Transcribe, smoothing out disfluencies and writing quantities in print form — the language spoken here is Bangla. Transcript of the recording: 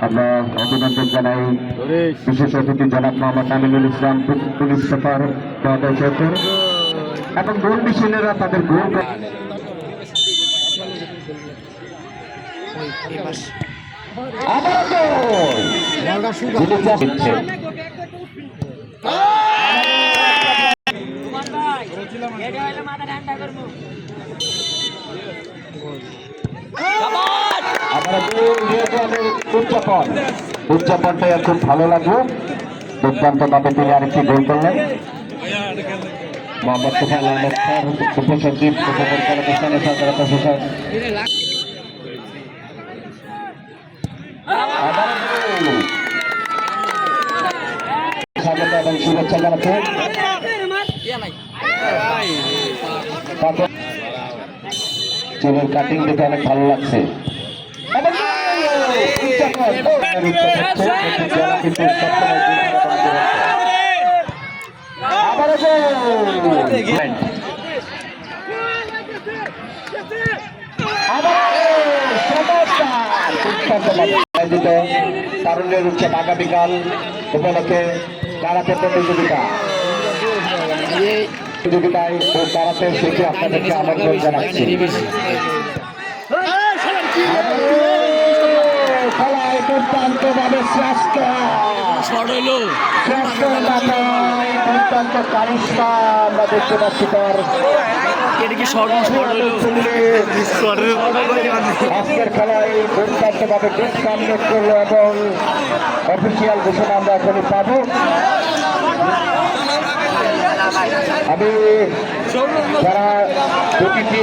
আমরা অভিনন্দন জানাই বিশেষ অতিথি জনাব মোহাম্মদ আমিনুল ইসলাম, পুলিশ সুপার মহোদয় এবং গোল মিশনেরা তাদের গোল উদযাপনটাই খুব ভালো লাগলো। দুর্দান্ত ভাবে তিনি আরেকটি গোল করলেন। মোহাম্মদ তুফাইল আহমেদ স্যার, উপসচিব, উপপরিচালক সরকার প্রশাসন। স্বাগত এবং শুভেচ্ছা জানাচ্ছে। চুলের কাটিং দেখে অনেক ভালো লাগছে। তারুণ্যের উৎসব আগামীকাল উপলক্ষে কারাতে প্রতিযোগিতায় ও কারাতে শিখে আপনাদেরকে আমন্ত্রণ জানাচ্ছি। খেলায় দুর্দান্ত ভাবে শ্রেষ্ঠ দুর্দান্ত কারিশমা আমরা দেখতে পাচ্ছি। আজকের খেলায় দুর্দান্ত ভাবে ডিসকাউন্ট করলো এবং অফিসিয়াল ঘোষণা আমরা এখনই পাবো। আমি যারা প্রতিটি